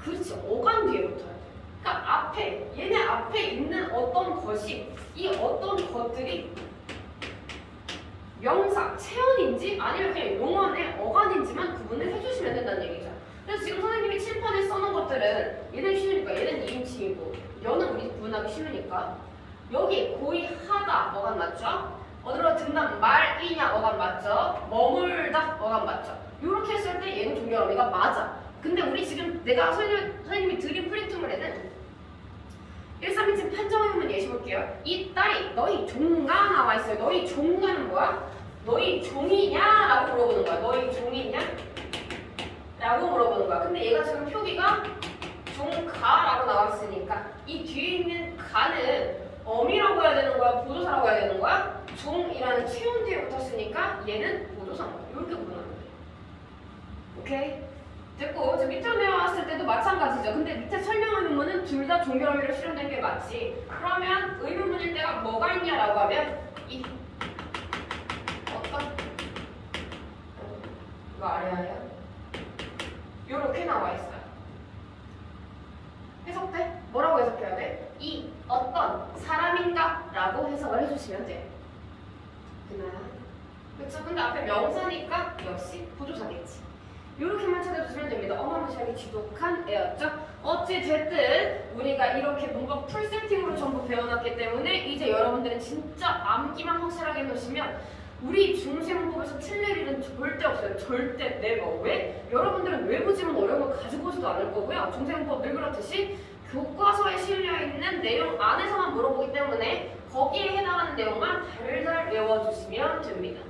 그렇지, 어간 뒤에 붙어야 돼. 그러니까 앞에, 얘네 앞에 있는 어떤 것이, 이 어떤 것들이 명사, 체언인지 아니면 그냥 용언의 어간인지만 구분을 해주시면 된다는 얘기죠. 그래서 지금 선생님이 칠판에 써놓은 것들은 얘는 쉬우니까 얘는 2인칭이고 여는 우리 구분하기 쉬우니까 여기 고의하다 어간 맞죠? 어디로 든다 말이냐 어간 맞죠? 머물다 어간 맞죠? 이렇게 했을 때 얘는 종결어미가 맞아. 근데 우리 지금 내가 선생님이 드린 프린트물에는 1, 3인칭 판정의문 예시 볼게요. 이 딸이 너희 종가 나와 있어요. 너희 종가는 뭐야? 너희 종이냐? 라고 물어보는 거야. 너희 종이냐? 라고 물어보는 거야. 근데 얘가 지금 표기가 종가라고 나와 있으니까 이 뒤에 있는 가는 어미라고 해야 되는 거야? 보조사라고 해야 되는 거야? 종이라는 체온 뒤에 붙었으니까 얘는 보조사인 거야. 이렇게 구분하면 돼. 오케이? 됐고 이제 밑으로 내려왔을 때도 마찬가지죠. 근데 밑에 설명의문문은 둘 다 종결어미로 실현된 게 맞지. 그러면 의문문일 때가 뭐가 있냐라고 하면 이 누가 아래아래야? 요렇게 나와 있어요. 해석돼? 뭐라고 해석해야 돼? 이 어떤 사람인가? 라고 해석을 해주시면 돼요. 되나요? 그쵸? 근데 앞에 명사니까 역시 부조사겠지. 이렇게만 찾아주시면 됩니다. 어마무시하게 지독한 애였죠? 어찌됐든 우리가 이렇게 문법 풀 세팅으로 전부 배워놨기 때문에 이제 여러분들은 진짜 암기만 확실하게 해놓으시면 우리 중세문법에서 틀릴 일은 절대 없어요. 절대 네버. 왜? 여러분들은 외부 지문 어려운 거 가지고 오지도 않을 거고요. 중세문법 늘 그렇듯이 교과서에 실려있는 내용 안에서만 물어보기 때문에 거기에 해당하는 내용만 달달 외워주시면 됩니다.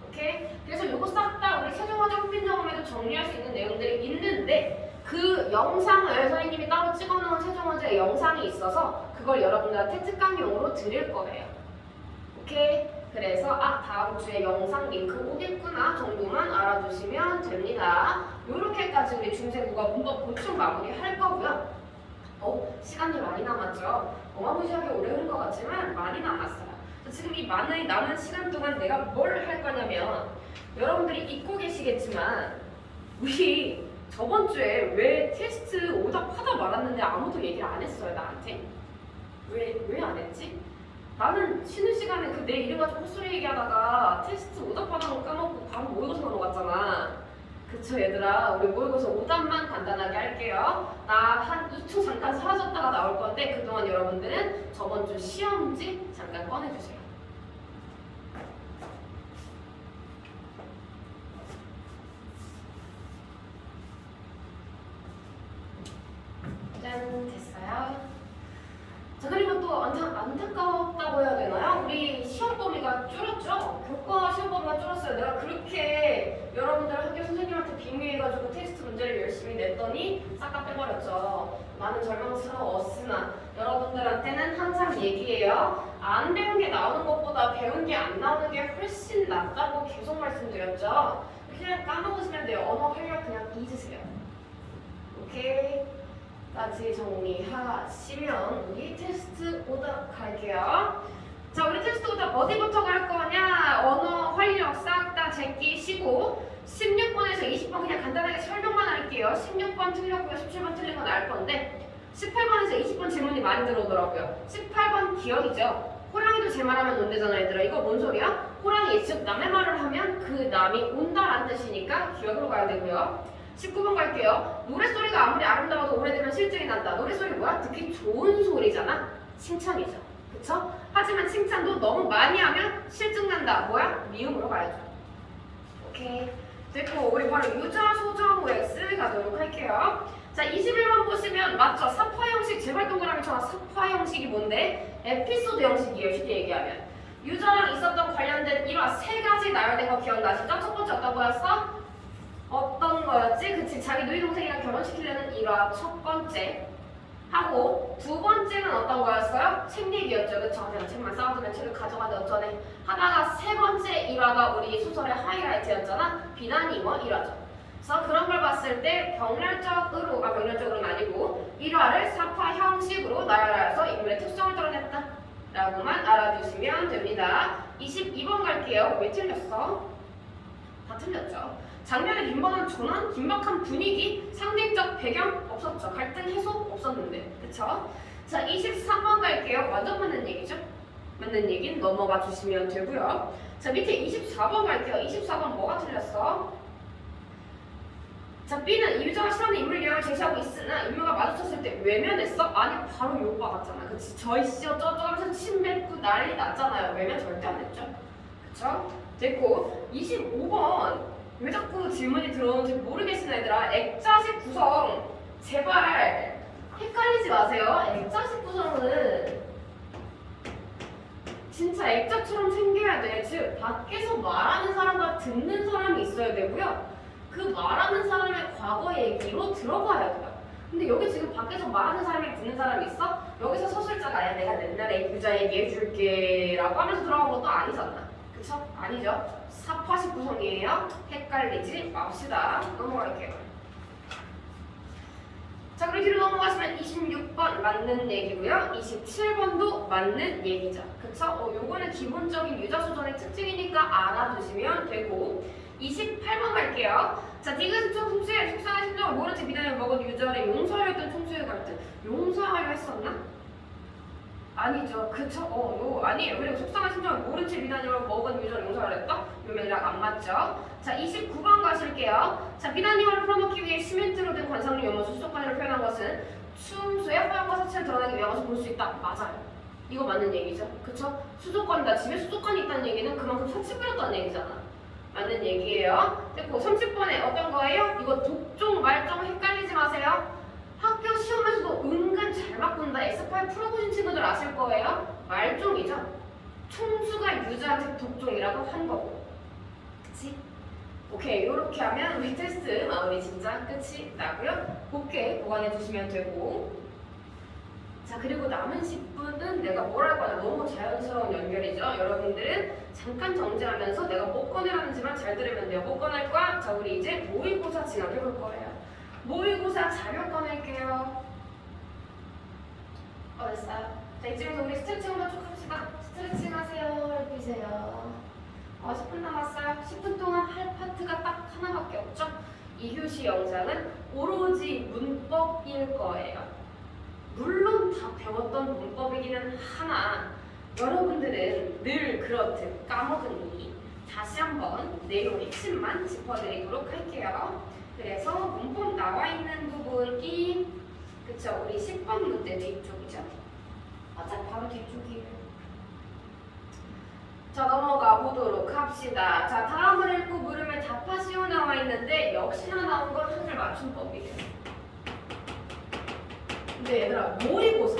오케이? 그래서 이거 싹 다 우리 세종화적 후빈정음에도 정리할 수 있는 내용들이 있는데 그 영상을 선생님이 따로 찍어놓은 세종화의 영상이 있어서 그걸 여러분들한테 특강용으로 드릴 거예요. 오케이? 그래서 다음 주에 영상 링크 오겠구나 정도만 알아두시면 됩니다. 요렇게까지 우리 중세국어 문법 보충 마무리 할 거고요. 시간이 많이 남았죠? 어마무시하게 오래 흐른 것 같지만 많이 남았어요. 지금 이 많은 남은 시간 동안 내가 뭘 할 거냐면 여러분들이 잊고 계시겠지만 우리 저번 주에 왜 테스트 오답하다 말았는데 아무도 얘기를 안 했어요 나한테? 왜 안 했지? 나는 쉬는 시간에 그 내 이름 가지고 헛소리 얘기하다가 테스트 오답하는 거 까먹고 바로 모의고사 넘어갔잖아. 그쵸 얘들아, 우리 모의고사 오답만 간단하게 할게요. 나 한 2초 잠깐 사라졌다가 나올 건데 그동안 여러분들은 저번 주 시험지 잠깐 꺼내주세요. 짠, 됐어요. 자, 그리고 또 안타깝다고 해야 되나요? 우리 시험 범위가 줄었죠? 교과 시험 범위가 줄었어요. 내가 그렇게 여러분들 학교 선생님한테 빙의해가지고 테스트 문제를 열심히 냈더니 싹 다 빼버렸죠. 많은 절망스러웠으나 여러분들한테는 항상 얘기해요. 안 배운 게 나오는 것보다 배운 게 안 나오는 게 훨씬 낫다고 계속 말씀드렸죠. 그냥 까먹으시면 돼요. 언어 활력 그냥 잊으세요. 오케이? 까지 정리하시면 우리 테스트 오답 갈게요. 자, 우리 테스트 오답 어디부터 갈 거냐? 언어, 활력 싹 다 제끼시고 16번에서 20번 그냥 간단하게 설명만 할게요. 16번 틀렸고요. 17번 틀린 건 알 건데 18번에서 20번 질문이 많이 들어오더라고요. 18번 기억이죠? 호랑이도 제 말하면 온대잖아 얘들아. 이거 뭔 소리야? 호랑이 즉 남의 말을 하면 그 남이 온다라는 뜻이니까 기억으로 가야 되고요. 19번 갈게요. 노랫소리가 아무리 아름다워도 오래되면 실증이 난다. 노랫소리 뭐야? 듣기 좋은 소리잖아. 칭찬이죠. 그쵸? 하지만 칭찬도 너무 많이 하면 실증 난다. 뭐야? 미음으로 가야죠. 오케이. 됐고 우리 바로 유저, 소저, OX 가도록 할게요. 자, 21번 보시면 맞죠? 사파 형식, 제발 동그라미 쳐라. 사파 형식이 뭔데? 에피소드 형식이에요. 쉽게 얘기하면. 유저랑 있었던 관련된 일화 세 가지 나열된 거 기억나시죠? 첫 번째 어떤 거였어? 어떤 거였지? 그치, 자기 누이 동생이랑 결혼시키려는 일화 첫 번째 하고 두 번째는 어떤 거였어요? 책 얘기였죠. 그쵸? 내가 책만 쌓아두면 책을 가져가는데 어쩌네 하다가 세 번째 일화가 우리 소설의 하이라이트였잖아. 비난이머 일화죠. 그래서 그런 걸 봤을 때 병렬적으로는 아니고 일화를 사파 형식으로 나열하여서 인물의 특성을 드러냈다 라고만 알아두시면 됩니다. 22번 갈게요. 왜 틀렸어? 다 틀렸죠. 장면의 빈번한 전환, 긴박한 분위기, 상징적 배경 없었죠. 갈등 해소 없었는데, 그쵸? 자, 23번 갈게요. 완전 맞는 얘기죠? 맞는 얘기는 넘어가 주시면 되고요. 자, 밑에 24번 갈게요. 24번 뭐가 틀렸어? 자, B는 유저가 싫어하는 인물 유형을 제시하고 있으나 인물과 마주쳤을 때 외면했어? 아니, 바로 요바 같잖아. 그치? 저이씨어 저쩌고 하면서 침 뱉고 난리 났잖아요. 외면 절대 안 했죠? 그쵸? 됐고, 25번. 왜 자꾸 질문이 들어오는지 모르겠으나 얘들아, 액자식 구성 제발 헷갈리지 마세요. 액자식 구성은 진짜 액자처럼 생겨야 돼. 즉 밖에서 말하는 사람과 듣는 사람이 있어야 되고요. 그 말하는 사람의 과거 얘기로 들어가야 돼요. 근데 여기 지금 밖에서 말하는 사람이 듣는 사람이 있어? 여기서 서술자가 아니야 내가 옛날에 유자 얘기해줄게 라고 하면서 들어간 것도 아니잖아. 그쵸? 아니죠? 사파식 구성이에요. 헷갈리지 맙시다. 넘어갈게요. 자, 그리고 뒤로 넘어가시면 26번 맞는 얘기고요. 27번도 맞는 얘기죠. 그쵸? 요거는 기본적인 유자소전의 특징이니까 알아두시면 되고 28번 갈게요. 자, 디귿 총수의 속상한 심정을 모른 채 비단을 먹은 유저를 용서하려 했던 총수의 갈등. 용서하려 했었나? 아니죠. 그쵸? 아니에요. 그리고 속상한 심정을 모른 채 비단을 먹은 유저를 용서하려 했다? 요 맥락 안 맞죠? 자, 29번 가실게요. 자, 비단님을 풀어놓기 위해 시멘트로 된 관상용 연못을 수족관으로 표현한 것은 충수의 허영과 사치를 드러내기 위한 것을 볼 수 있다. 맞아요. 이거 맞는 얘기죠. 그쵸? 수족관이다. 집에 수족관이 있다는 얘기는 그만큼 사치 뿌렸다는 얘기잖아. 맞는 얘기예요. 됐고 30번에 어떤 거예요? 이거 독종, 말종 헷갈리지 마세요. 학교 시험에서도 은근 잘 바꾼다. X8 풀어보신 친구들 아실 거예요. 말종이죠. 총수가 유저한테 독종이라고 한 거고. 그치? 오케이, 이렇게 하면 우리 테스트 마무리 진짜 끝이 나고요. 곱게 보관해 주시면 되고. 자, 그리고 남은 10분은 내가 뭐라고 하나 너무 자연스러운 연결이죠. 여러분들은 잠깐 정지하면서 내가 뭐 꺼내라는지만 잘 들으면 돼요. 뭐 꺼낼 거야? 자, 우리 이제 모의고사 진학해 볼 거예요. 모의고사 자료 꺼낼게요. 됐어요. 자, 이쯤에서 우리 스트레칭 한번 쭉 합시다. 스트레칭 하세요. 해주세요. 10분 남았어요. 10분 동안 할 파트가 딱 하나밖에 없죠. 2교시 영상은 오로지 문법일 거예요. 물론 다 배웠던 문법이기는 하나 여러분들은 늘 그렇듯 까먹으니 다시 한번 내용 핵심만 짚어드리도록 할게요. 그래서 문법 나와 있는 부분이 그쵸, 우리 10번 문제 뒤쪽이죠. 맞아, 바로 뒤쪽이에요. 자, 넘어가 보도록 합시다. 자, 다음을 읽고 물으면 답하시오 나와 있는데 역시나 나온 건 한글 맞춤법이에요. 근데 얘들아, 모의고사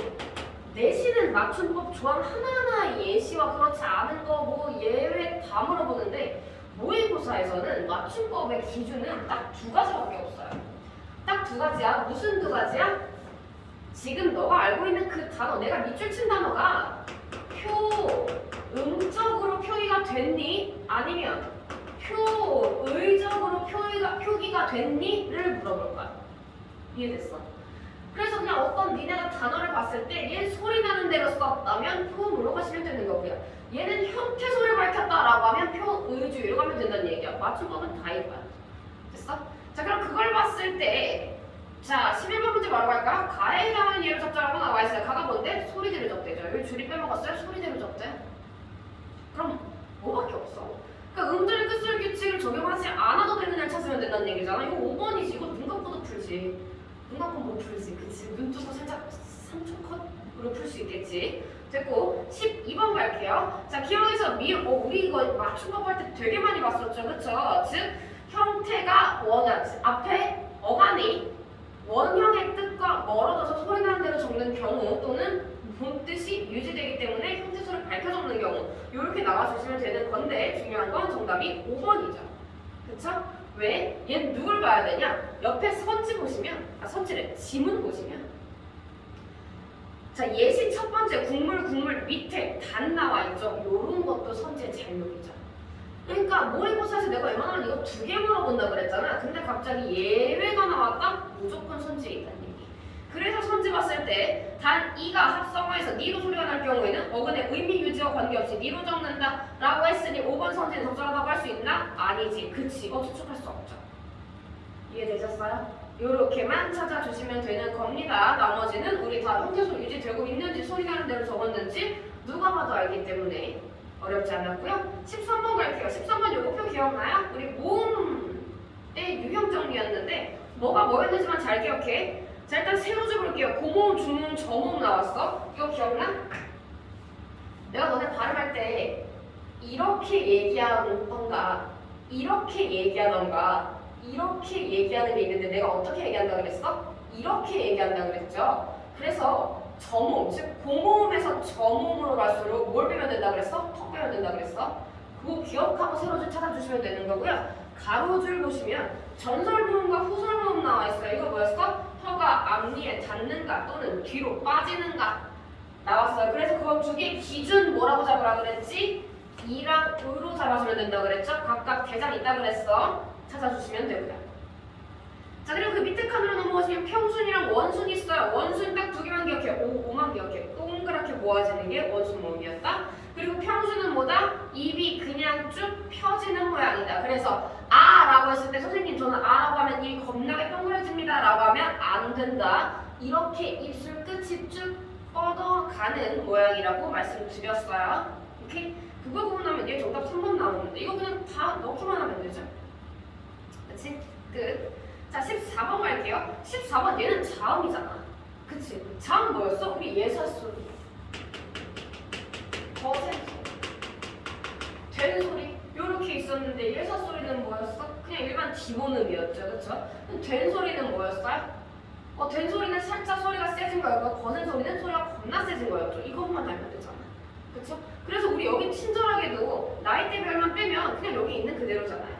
내신은 맞춤법 조항 하나하나 예시와 그렇지 않은 거 뭐 예외 다 물어보는데 모의고사에서는 맞춤법의 기준은 딱 두 가지밖에 없어요. 딱 두 가지야. 무슨 두 가지야? 지금 너가 알고 있는 그 단어, 내가 밑줄 친 단어가 음적으로 표기가 됐니? 아니면 의적으로 표기가 됐니?를 물어볼 거야. 이해됐어? 그래서 그냥 어떤 니네가 단어를 봤을 때 얘 소리 나는 대로 썼다면 표 물어가시면 되는 거고요. 얘는 형태소를 밝혔다라고 하면 표 의주 이러고 하면 된다는 얘기야. 맞춤법은 다 이거야. 됐어? 자, 그럼 그걸 봤을 때 자, 11번 문제 바로 갈까요? 가에 해당하는 예를 적자라고 나와 있어요. 가가 뭔데? 소리대로 적대죠. 여기 줄이 빼먹었어요? 소리대로 적대. 그럼 뭐밖에 없어? 그러니까 음절의 끝소리 규칙을 적용하지 않아도 되는 애 찾으면 된다는 얘기잖아. 이거 5번이지. 이거 눈 감고도 풀지. 눈 감고 못 풀지. 그치? 눈 뜨고 살짝 3초 컷으로 풀 수 있겠지. 됐고 12번 갈게요. 자, 기억에서 우리 이거 맞춤법 할 때 되게 많이 봤었죠. 그쵸? 즉 형태가 앞에 어간이 원형의 뜻과 멀어져서 소리 나는 대로 적는 경우 또는 본 뜻이 유지되기 때문에 형태소를 밝혀 적는 경우 이렇게 나와주시면 되는 건데 중요한 건 정답이 5번이죠. 그쵸? 왜? 얘는 누굴 봐야 되냐? 옆에 선지 보시면 선지래 지문 보시면 자, 예시 첫 번째 국물 밑에 단 나와 있죠? 요런 것도 선지의 잘못이죠. 그러니까 모의고사에서 내가 웬만하면 이거 2개 물어본다 그랬잖아. 근데 갑자기 예외가 나왔다? 무조건 선지에 있다는 얘기. 그래서 선지 봤을 때 단 이가 합성어에서 니로 소리가 날 경우에는 어근의 의미 유지와 관계없이 니로 적는다 라고 했으니 5번 선지는 적절하다고 할 수 있나? 아니지. 그치. 이거 추측할 수 없죠. 이해되셨어요? 요렇게만 찾아주시면 되는 겁니다. 나머지는 우리 다 형태소 유지되고 있는지 소리 나는 대로 적었는지 누가 봐도 알기 때문에 어렵지 않았고요. 13번 갈게요. 13번 요거표 기억나요? 우리 모음의 유형 정리였는데 뭐가 뭐였는지만 잘 기억해. 자, 일단 세로줄 볼게요. 고모음, 중모음, 저모음 나왔어. 이거 기억나? 내가 너네 발음할 때 이렇게 얘기하던가 이렇게 얘기하던가 이렇게 얘기하는 게 있는데 내가 어떻게 얘기한다 그랬어? 이렇게 얘기한다 그랬죠. 그래서 저모음, 즉 고모음에서 저모음으로 갈수록 뭘 빼면 된다 그랬어? 턱 빼면 된다 그랬어? 그거 기억하고 세로줄 찾아주시면 되는 거고요. 가로줄 보시면 전설모음과 후설모음 나와 있어요. 이거 뭐였어? 혀가 앞니에 닿는가 또는 뒤로 빠지는가 나왔어요. 그래서 그거 두 개 기준 뭐라고 잡으라 그랬지? 이랑 의로 잡아주면 된다 그랬죠? 각각 대장 있다 그랬어. 찾아주시면 되고요. 자, 그리고 그 밑에 칸으로 넘어가시면 평순이랑 원순이 있어요. 원순 딱 2개만 기억해. 5만 기억해. 동그랗게 모아지는 게 원순 모음이었다. 그리고 평순은 뭐다? 입이 그냥 쭉 펴지는 모양이다. 그래서 라고 했을 때 선생님 저는 라고 하면 입이 겁나게 동그래집니다 라고 하면 안 된다. 이렇게 입술 끝이 쭉 뻗어가는 모양이라고 말씀드렸어요. 오케이? 그걸 구분하면 얘 정답 3번 나오는데 이거 그냥 다 넣기만 하면 되죠. 그치? 끝. 자 14번 갈게요. 14번 얘는 자음이잖아. 그치? 자음 뭐였어? 우리 예사소리, 거센소리, 된소리 요렇게 있었는데 예사소리는 뭐였어? 그냥 일반 기본음이었죠. 그쵸? 된소리는 뭐였어요? 된소리는 살짝 소리가 세진 거였고 거센소리는 소리가 겁나 세진 거였죠. 이것만 알면 되잖아. 그쵸? 그래서 우리 여기 친절하게도 나이대별만 빼면 그냥 여기 있는 그대로잖아요.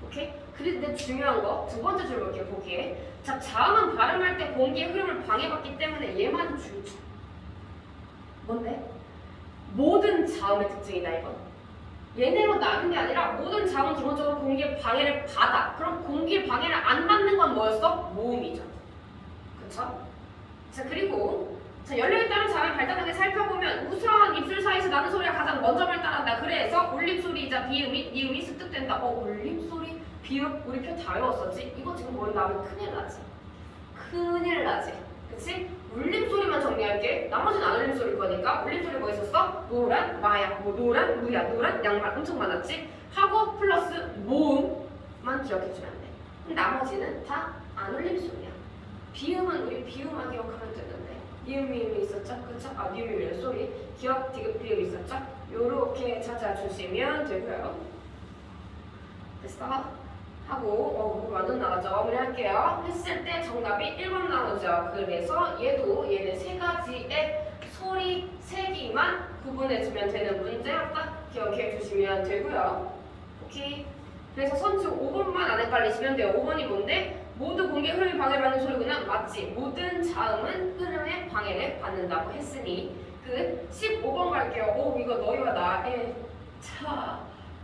오케이? 그런데 중요한 거 두 번째 줄 볼게요. 보기에 자 자음은 발음할 때 공기의 흐름을 방해받기 때문에 얘만 줄죠. 뭔데? 모든 자음의 특징이다 이건. 얘네로 나눈 게 아니라 모든 자음은 기본적으로 공기의 방해를 받아. 그럼 공기의 방해를 안 받는 건 뭐였어? 모음이죠. 그쵸? 자 그리고 자 열려있다는 자음을 발달하게 살펴보면 우스러운 입술 사이에서 나는 소리가 가장 먼저 발달한다. 그래서 올림소리이자 비음이 니음이 습득된다. 올림소리 비읍 우리 표 다 외웠었지? 이거 지금 머리 나면 큰일 나지. 큰일 나지. 그치? 울림소리만 정리할게. 나머지는 안 울림소리일 거니까. 울림소리 뭐 있었어? 노란, 마약, 뭐 노란, 무야, 노란, 양말 엄청 많았지? 하고 플러스 모음만 기억해주면 돼. 나머지는 다 안 울림소리야. 비음은 우리 비음만 기억하면 되는데 니음, 미음이 있었죠? 그쵸? 니음, 미음, 소리 기억, 디귿, 비음 있었죠? 요렇게 찾아주시면 되고요. 됐어? 하고 완전 나가죠. 마무리할게요. 했을 때 정답이 1번 나오죠. 그래서 얘는 세 가지의 소리 세기만 구분해주면 되는 문제 딱 기억해 주시면 되고요. 오케이. 그래서 선수 5번만 안 헷갈리시면 돼요. 5번이 뭔데? 모두 공기 흐름이 방해받는 소리구나. 맞지? 모든 자음은 흐름의 방해를 받는다고 했으니 그 15번 갈게요. 이거 너희와 나의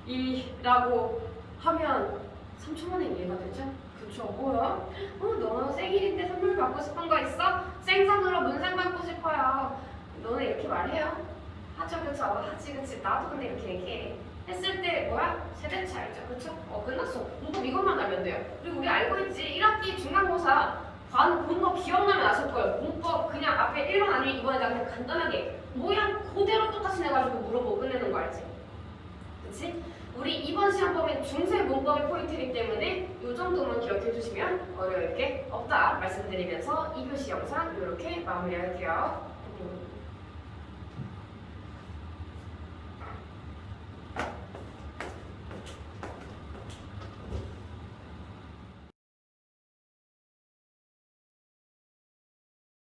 차이라고 하면 3초 만에 이해가 되죠? 그쵸? 뭐야? 너 생일인데 선물 받고 싶은 거 있어? 생선으로 문상 받고 싶어요. 너는 이렇게 말해요? 하죠, 그쵸? 하지, 그치? 나도 근데 이렇게 얘기해. 했을 때 뭐야? 세대 차이죠, 그쵸? 끝났어. 문법 이것만 알면 돼요. 그리고 우리 알고 있지? 1학기 중간고사 본거 기억나면 아실 거예요. 문법 그냥 앞에 1번 아니면 2번에다 그냥 간단하게 모양 그대로 똑같이 내가지고 물어보고 끝내는 거 알지? 그치? 우리 이번 시험 범위 중세 문법의 포인트이기 때문에 이 정도만 기억해 주시면 어려울 게 없다 말씀드리면서 2교시 영상 이렇게 마무리할게요.